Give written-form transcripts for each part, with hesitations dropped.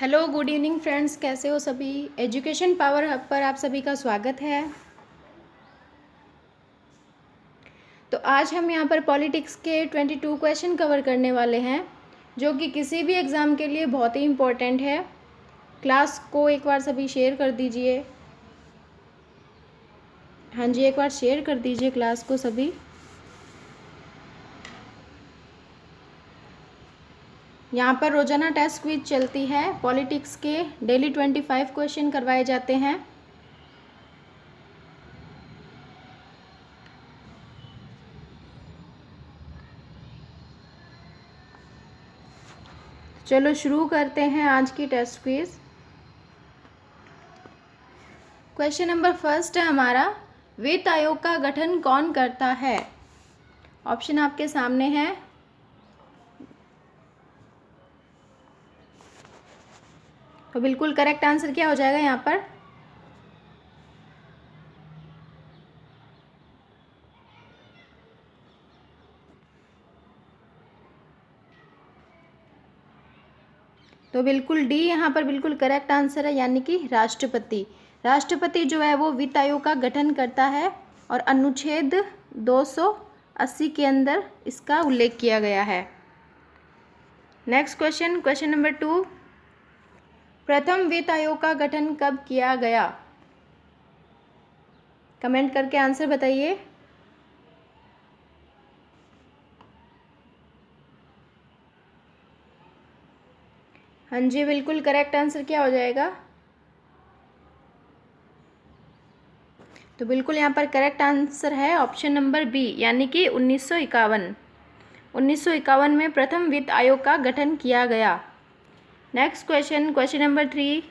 Hello good evening friends, कैसे हो सभी। एजुकेशन पावर हब पर आप सभी का स्वागत है। तो आज हम यहाँ पर पॉलिटिक्स के 22 क्वेश्चन कवर करने वाले हैं, जो कि किसी भी एग्ज़ाम के लिए बहुत ही इम्पोर्टेंट है। क्लास को एक बार सभी शेयर कर दीजिए। हाँ जी, एक बार शेयर कर दीजिए क्लास को सभी। यहाँ पर रोज़ाना टेस्ट क्विज चलती है। पॉलिटिक्स के डेली 25 क्वेश्चन करवाए जाते हैं। चलो शुरू करते हैं आज की test quiz. Question number first है हमारा, वित्त आयोग का गठन कौन करता है। ऑप्शन आपके सामने है। तो बिल्कुल करेक्ट आंसर क्या हो जाएगा यहाँ पर। तो बिल्कुल डी यहाँ पर बिल्कुल करेक्ट आंसर है, यानी कि राष्ट्रपति। राष्ट्रपति जो है वो वित्त आयोग का गठन करता है और अनुच्छेद 280 के अंदर इसका उल्लेख किया गया है। नेक्स्ट क्वेश्चन, क्वेश्चन नंबर 2, प्रथम वित्त आयोग का गठन कब किया गया। कमेंट करके आंसर बताइए। हाँ जी, बिल्कुल करेक्ट आंसर क्या हो जाएगा। तो बिल्कुल यहाँ पर करेक्ट आंसर है ऑप्शन नंबर बी, यानी कि 1951। 1951 में प्रथम वित्त आयोग का गठन किया गया। नेक्स्ट क्वेश्चन, क्वेश्चन नंबर 3,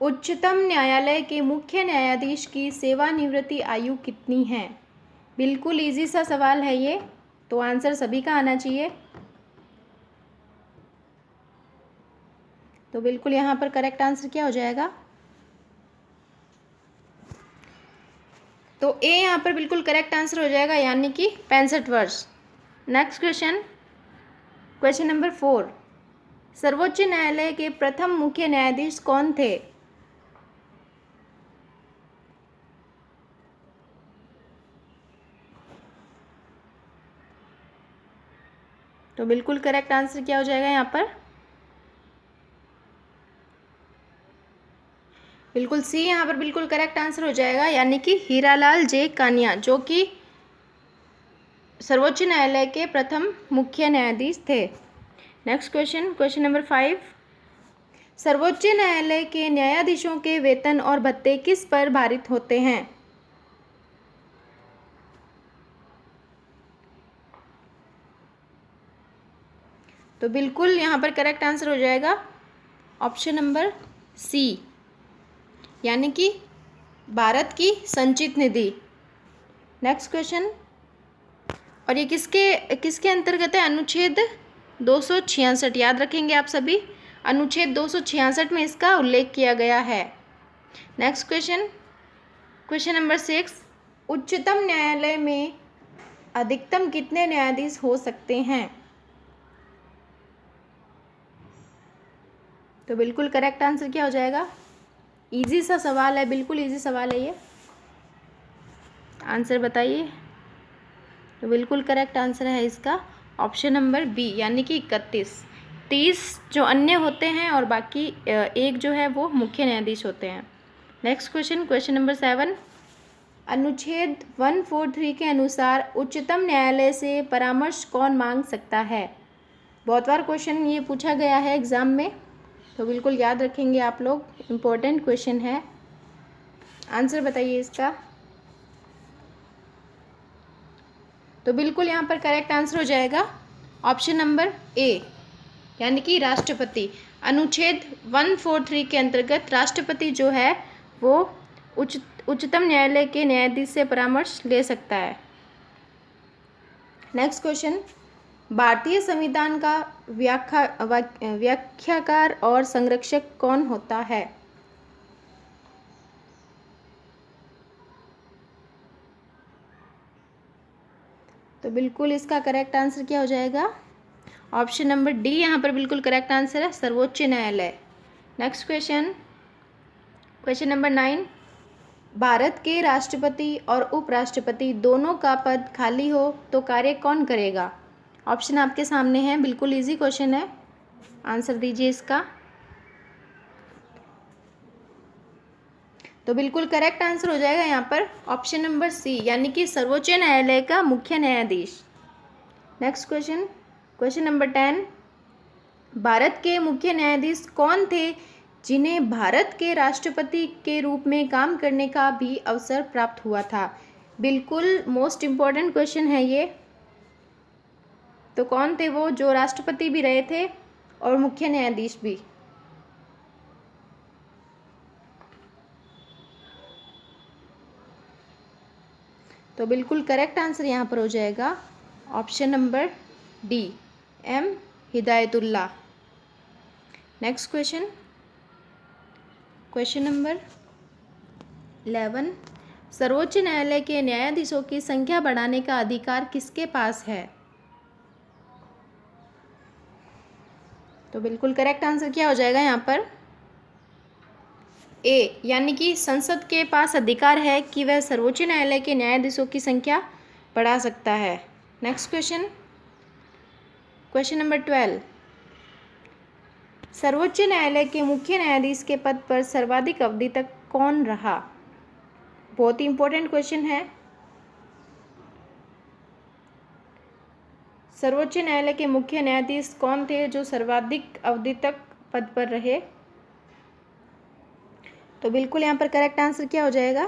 उच्चतम न्यायालय के मुख्य न्यायाधीश की सेवानिवृत्ति आयु कितनी है। बिल्कुल इजी सा सवाल है ये, तो आंसर सभी का आना चाहिए। तो बिल्कुल यहाँ पर करेक्ट आंसर क्या हो जाएगा। तो ए यहाँ पर बिल्कुल करेक्ट आंसर हो जाएगा, यानी कि 65 वर्ष। नेक्स्ट क्वेश्चन, क्वेश्चन नंबर 4, सर्वोच्च न्यायालय के प्रथम मुख्य न्यायाधीश कौन थे। तो बिल्कुल करेक्ट आंसर क्या हो जाएगा यहाँ पर। बिल्कुल सी यहाँ पर बिल्कुल करेक्ट आंसर हो जाएगा, यानी कि हीरालाल जे कानिया, जो कि सर्वोच्च न्यायालय के प्रथम मुख्य न्यायाधीश थे। नेक्स्ट क्वेश्चन, क्वेश्चन नंबर 5, सर्वोच्च न्यायालय के न्यायाधीशों के वेतन और भत्ते किस पर भारित होते हैं। तो बिल्कुल यहाँ पर करेक्ट आंसर हो जाएगा ऑप्शन नंबर सी, यानी कि भारत की संचित निधि। नेक्स्ट क्वेश्चन, और ये किसके किसके अंतर्गत है। अनुच्छेद 266, याद रखेंगे आप सभी। अनुच्छेद 266 में इसका उल्लेख किया गया है। नेक्स्ट क्वेश्चन, क्वेश्चन नंबर 6, उच्चतम न्यायालय में अधिकतम कितने न्यायाधीश हो सकते हैं। तो बिल्कुल करेक्ट आंसर क्या हो जाएगा। इजी सा सवाल है, बिल्कुल इजी सवाल है ये। आंसर बताइए। तो बिल्कुल करेक्ट आंसर है इसका ऑप्शन नंबर बी, यानी कि 31। 30 जो अन्य होते हैं और बाकी एक जो है वो मुख्य न्यायाधीश होते हैं। नेक्स्ट क्वेश्चन, क्वेश्चन नंबर 7, अनुच्छेद 143 के अनुसार उच्चतम न्यायालय से परामर्श कौन मांग सकता है। बहुत बार क्वेश्चन ये पूछा गया है एग्ज़ाम में, तो बिल्कुल याद रखेंगे आप लोग, इम्पोर्टेंट क्वेश्चन है। आंसर बताइए इसका। तो बिल्कुल यहाँ पर करेक्ट आंसर हो जाएगा ऑप्शन नंबर ए, यानी कि राष्ट्रपति। अनुच्छेद 143 के अंतर्गत राष्ट्रपति जो है वो उच्चतम न्यायालय के न्यायाधीश से परामर्श ले सकता है। नेक्स्ट क्वेश्चन, भारतीय संविधान का व्याख्याकार और संरक्षक कौन होता है। तो बिल्कुल इसका करेक्ट आंसर क्या हो जाएगा ऑप्शन नंबर डी यहाँ पर बिल्कुल करेक्ट आंसर है, सर्वोच्च न्यायालय। Next question, question number 9, Bharat के राष्ट्रपति और उपराष्ट्रपति दोनों का पद खाली हो तो कार्य कौन करेगा? ऑप्शन आपके सामने हैं, बिल्कुल इजी क्वेश्चन है, आंसर दीजिए इसका। तो बिल्कुल करेक्ट आंसर हो जाएगा यहाँ पर ऑप्शन नंबर सी, यानी कि सर्वोच्च न्यायालय का मुख्य न्यायाधीश। Next question, question number 10, Bharat के मुख्य न्यायाधीश कौन थे जिन्हें भारत के राष्ट्रपति के रूप में काम करने का भी अवसर प्राप्त हुआ था? बिल्कुल मोस्ट इम्पॉर्टेंट क्वेश्चन है ये। तो कौन थे वो जो राष्ट्रपति भी रहे थे और मुख्य न्यायाधीश भी? तो बिल्कुल करेक्ट आंसर यहाँ पर हो जाएगा option number D, M Hidayatullah. Next question, question number 11, सर्वोच्च न्यायालय के न्यायाधीशों की संख्या बढ़ाने का अधिकार किसके पास है? तो बिल्कुल करेक्ट आंसर क्या हो जाएगा यहाँ पर? ए, यानी कि संसद के पास अधिकार है कि वह सर्वोच्च न्यायालय के न्यायाधीशों की संख्या बढ़ा सकता है। नेक्स्ट क्वेश्चन, क्वेश्चन नंबर 12, सर्वोच्च न्यायालय के मुख्य न्यायाधीश के पद पर सर्वाधिक अवधि तक कौन रहा? बहुत ही इंपॉर्टेंट क्वेश्चन है। सर्वोच्च न्यायालय के मुख्य न्यायाधीश कौन थे जो सर्वाधिक अवधि तक पद पर रहे? तो बिल्कुल यहाँ पर करेक्ट आंसर क्या हो जाएगा?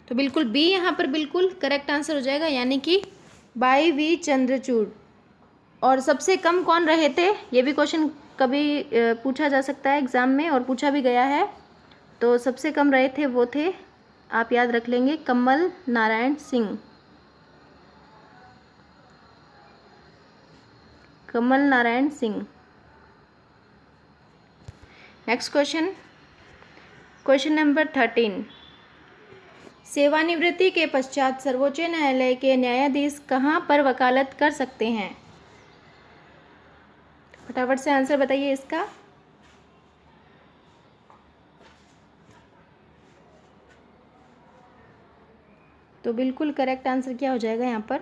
तो बिल्कुल बी यहाँ पर बिल्कुल करेक्ट आंसर हो जाएगा, यानी कि बाई वी चंद्रचूड़। और सबसे कम कौन रहे थे? ये भी क्वेश्चन कभी पूछा जा सकता है एग्जाम में, और पूछा भी गया है। तो सबसे कम रहे थे वो थे, आप याद रख लेंगे, Kamal Narayan Singh. Kamal Narayan Singh. Next question, question number 13, सेवानिवृत्ति के पश्चात सर्वोच्च न्यायालय के न्यायाधीश कहाँ पर वकालत कर सकते हैं? फटाफट से आंसर बताइए इसका। तो बिल्कुल करेक्ट आंसर क्या हो जाएगा यहाँ पर?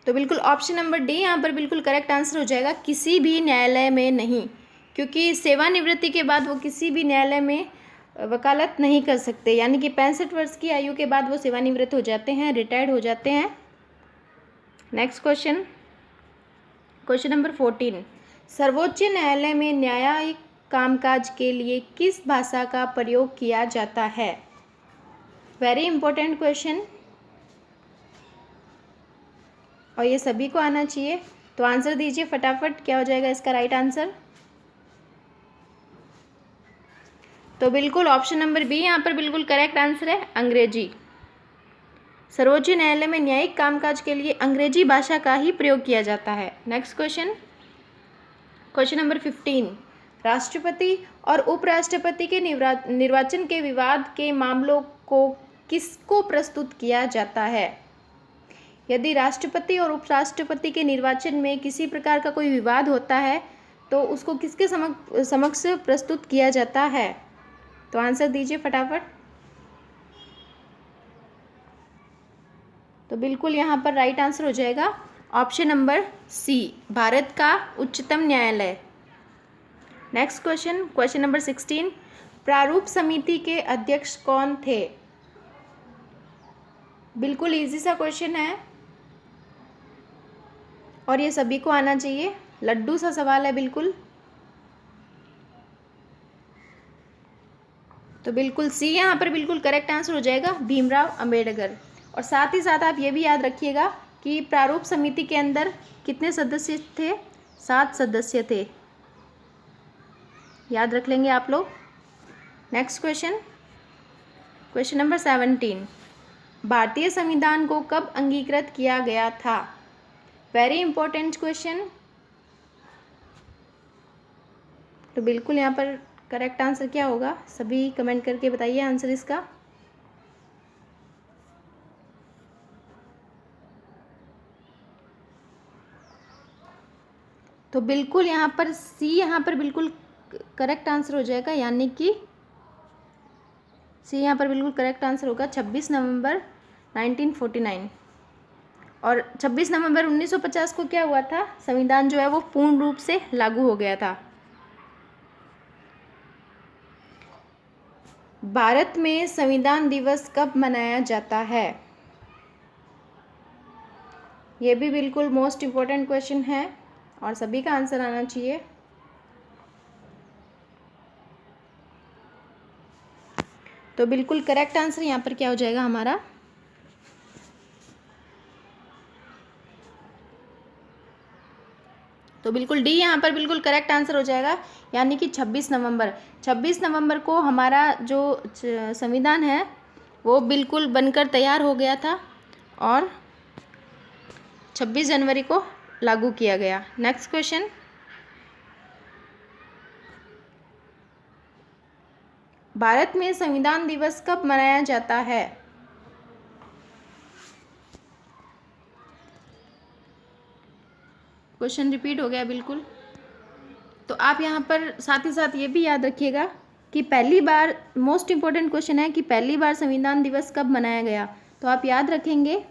तो बिल्कुल ऑप्शन नंबर डी यहाँ पर बिल्कुल करेक्ट आंसर हो जाएगा, किसी भी न्यायालय में नहीं, क्योंकि सेवानिवृत्ति के बाद वो किसी भी न्यायालय में वकालत नहीं कर सकते, यानी कि 65 वर्ष की आयु के बाद वो सेवानिवृत्त हो जाते हैं, रिटायर्ड हो जाते हैं। नेक्स्ट क्वेश्चन, क्वेश्चन नंबर 14, सर्वोच्च न्यायालय में न्यायिक कामकाज के लिए किस भाषा का प्रयोग किया जाता है? वेरी इंपॉर्टेंट क्वेश्चन, और ये सभी को आना चाहिए। तो आंसर दीजिए फटाफट, क्या हो जाएगा इसका राइट आंसर? तो बिल्कुल ऑप्शन नंबर बी यहाँ पर बिल्कुल करेक्ट आंसर है, अंग्रेजी। सर्वोच्च न्यायालय में न्यायिक कामकाज के लिए अंग्रेजी भाषा का ही प्रयोग किया जाता है। नेक्स्ट क्वेश्चन, क्वेश्चन नंबर 15, राष्ट्रपति और उपराष्ट्रपति के निर्वाचन के विवाद के मामलों को किसको प्रस्तुत किया जाता है? यदि राष्ट्रपति और उपराष्ट्रपति के निर्वाचन में किसी प्रकार का कोई विवाद होता है तो उसको किसके समक्ष प्रस्तुत किया जाता है? तो आंसर दीजिए फटाफट। तो बिल्कुल यहाँ पर राइट आंसर हो जाएगा ऑप्शन नंबर सी, भारत का उच्चतम न्यायालय। नेक्स्ट क्वेश्चन, क्वेश्चन नंबर 16, प्रारूप समिति के अध्यक्ष कौन थे? बिल्कुल इजी सा क्वेश्चन है और ये सभी को आना चाहिए, लड्डू सा सवाल है बिल्कुल। तो बिल्कुल सी यहाँ पर बिल्कुल करेक्ट आंसर हो जाएगा, भीमराव अंबेडकर। और साथ ही साथ आप ये भी याद रखिएगा कि प्रारूप समिति के अंदर कितने सदस्य थे? 7 सदस्य थे, याद रख लेंगे आप लोग। नेक्स्ट क्वेश्चन, क्वेश्चन नंबर 17, भारतीय संविधान को कब अंगीकृत किया गया था? Very important question. तो बिल्कुल यहाँ पर करेक्ट आंसर क्या होगा? सभी कमेंट करके बताइए आंसर इसका। तो बिल्कुल यहाँ पर सी यहाँ पर बिल्कुल करेक्ट आंसर हो जाएगा, यानी कि सी यहाँ पर बिल्कुल करेक्ट आंसर होगा 26 नवंबर 1949। और 26 नवंबर 1950 को क्या हुआ था, संविधान जो है वो पूर्ण रूप से लागू हो गया था। भारत में संविधान दिवस कब मनाया जाता है? ये भी बिल्कुल मोस्ट इम्पोर्टेंट क्वेश्चन है और सभी का आंसर आना चाहिए। तो बिल्कुल करेक्ट आंसर यहाँ पर क्या हो जाएगा हमारा, तो बिल्कुल डी यहाँ पर बिल्कुल करेक्ट आंसर हो जाएगा, यानी कि 26 नवंबर को हमारा जो संविधान है वो बिल्कुल बनकर तैयार हो गया था और 26 जनवरी को लागू किया गया। नेक्स्ट क्वेश्चन, भारत में संविधान दिवस कब मनाया जाता है? क्वेश्चन रिपीट हो गया बिल्कुल। तो आप यहाँ पर साथ ही साथ ये भी याद रखिएगा कि पहली बार, मोस्ट इम्पोर्टेंट क्वेश्चन है कि पहली बार संविधान दिवस कब मनाया गया। तो आप याद रखेंगे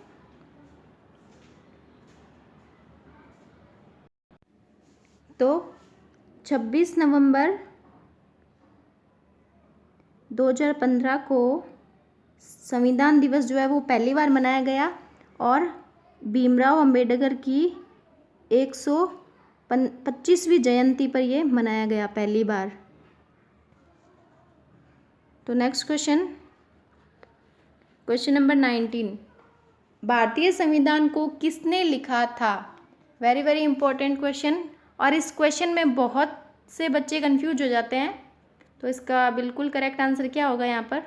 तो 26 नवंबर 2015 को संविधान दिवस जो है वो पहली बार मनाया गया और भीमराव अंबेडकर की 125वीं जयंती पर यह मनाया गया पहली बार। तो नेक्स्ट क्वेश्चन, क्वेश्चन नंबर 19, भारतीय संविधान को किसने लिखा था? वेरी वेरी इंपॉर्टेंट क्वेश्चन, और इस क्वेश्चन में बहुत से बच्चे कंफ्यूज हो जाते हैं। तो इसका बिल्कुल करेक्ट आंसर क्या होगा यहाँ पर,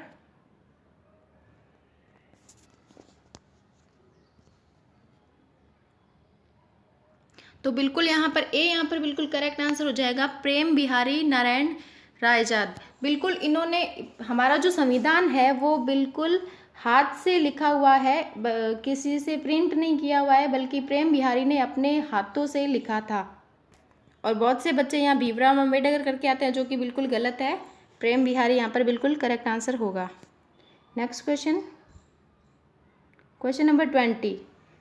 तो बिल्कुल यहाँ पर ए यहाँ पर बिल्कुल करेक्ट आंसर हो जाएगा, प्रेम बिहारी नारायण रायजाद। बिल्कुल इन्होंने, हमारा जो संविधान है वो बिल्कुल हाथ से लिखा हुआ है, किसी से प्रिंट नहीं किया हुआ है, बल्कि प्रेम बिहारी ने अपने हाथों से लिखा था। और बहुत से बच्चे यहाँ भीमराव अंबेडकर करके आते हैं, जो कि बिल्कुल गलत है। प्रेम बिहारी यहाँ पर बिल्कुल करेक्ट आंसर होगा। नेक्स्ट क्वेश्चन, क्वेश्चन नंबर 20,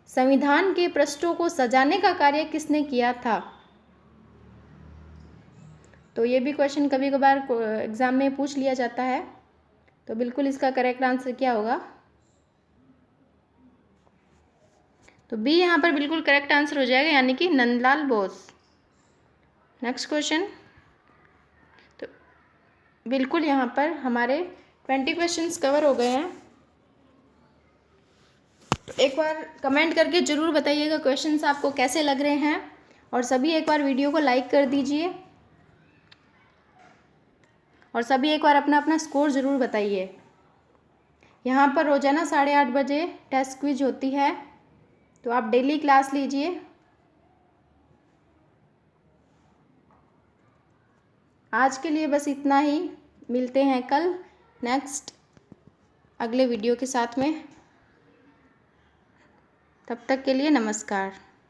संविधान के पृष्ठों को सजाने का कार्य किसने किया था? तो ये भी क्वेश्चन कभी कभार एग्जाम में पूछ लिया जाता है। तो बिल्कुल इसका करेक्ट आंसर क्या होगा, तो बी यहाँ पर बिल्कुल करेक्ट आंसर हो जाएगा, यानी कि नंदलाल बोस। नेक्स्ट क्वेश्चन, तो बिल्कुल यहाँ पर हमारे 20 क्वेश्चंस कवर हो गए हैं। तो एक बार कमेंट करके ज़रूर बताइएगा क्वेश्चंस आपको कैसे लग रहे हैं, और सभी एक बार वीडियो को लाइक कर दीजिए, और सभी एक बार अपना अपना स्कोर ज़रूर बताइए। यहाँ पर रोज़ाना 8:30 बजे टेस्ट क्विज होती है, तो आप डेली क्लास लीजिए। आज के लिए बस इतना ही, मिलते हैं कल नेक्स्ट अगले वीडियो के साथ में। तब तक के लिए नमस्कार।